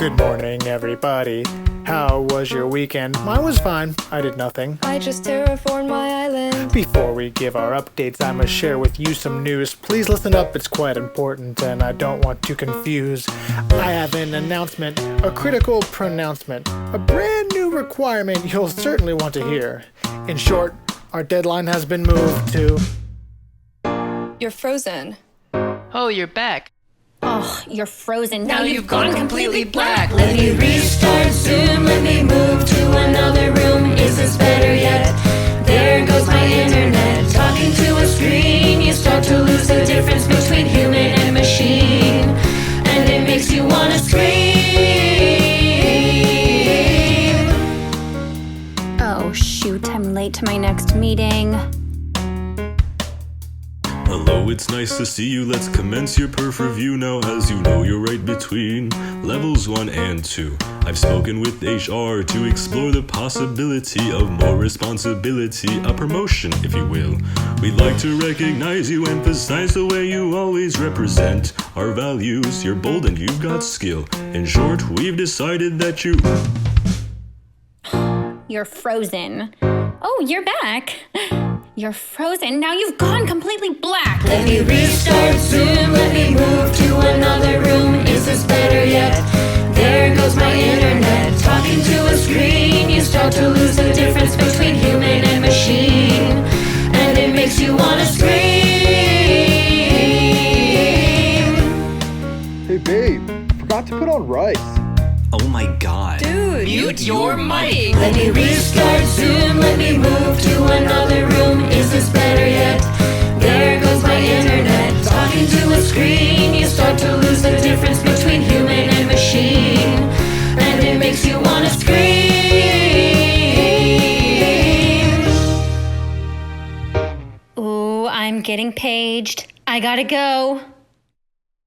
Good morning, everybody. How was your weekend? Mine was fine. I did nothing. I just terraformed my island. Before we give our updates, I must share with you some news. Please listen up, it's quite important, and I don't want to confuse. I have an announcement, a critical pronouncement, a brand new requirement you'll certainly want to hear. In short, our deadline has been moved to... You're frozen. Oh, you're back. Oh, you're frozen. Now you've gone completely black. Let me restart Zoom, let me move to another room. Is this better yet? There goes my internet. Talking to a screen, you start to lose the difference between human and machine. And it makes you wanna scream. Oh, shoot, I'm late to my next meeting. Hello, it's nice to see you. Let's commence your perf review now. As you know, you're right between levels 1 and 2. I've spoken with HR to explore the possibility of more responsibility, a promotion, if you will. We'd like to recognize you, emphasize the way you always represent our values. You're bold and you've got skill. In short, we've decided that you... You're frozen. Oh, you're back. You're frozen. Now you've gone completely black. Let me restart Zoom, let me move to another room. Is this better yet? There goes my internet. Talking to a screen, you start to lose the difference between human and machine. And it makes you wanna scream. Hey babe, forgot to put on rice. Oh my god. Dude, Mute your mic. Let me restart Zoom, let me move to another room. Is this better yet? There goes my internet. Talking to a screen, you start to lose the difference between human and machine. And it makes you wanna scream. Ooh, I'm getting paged. I gotta go.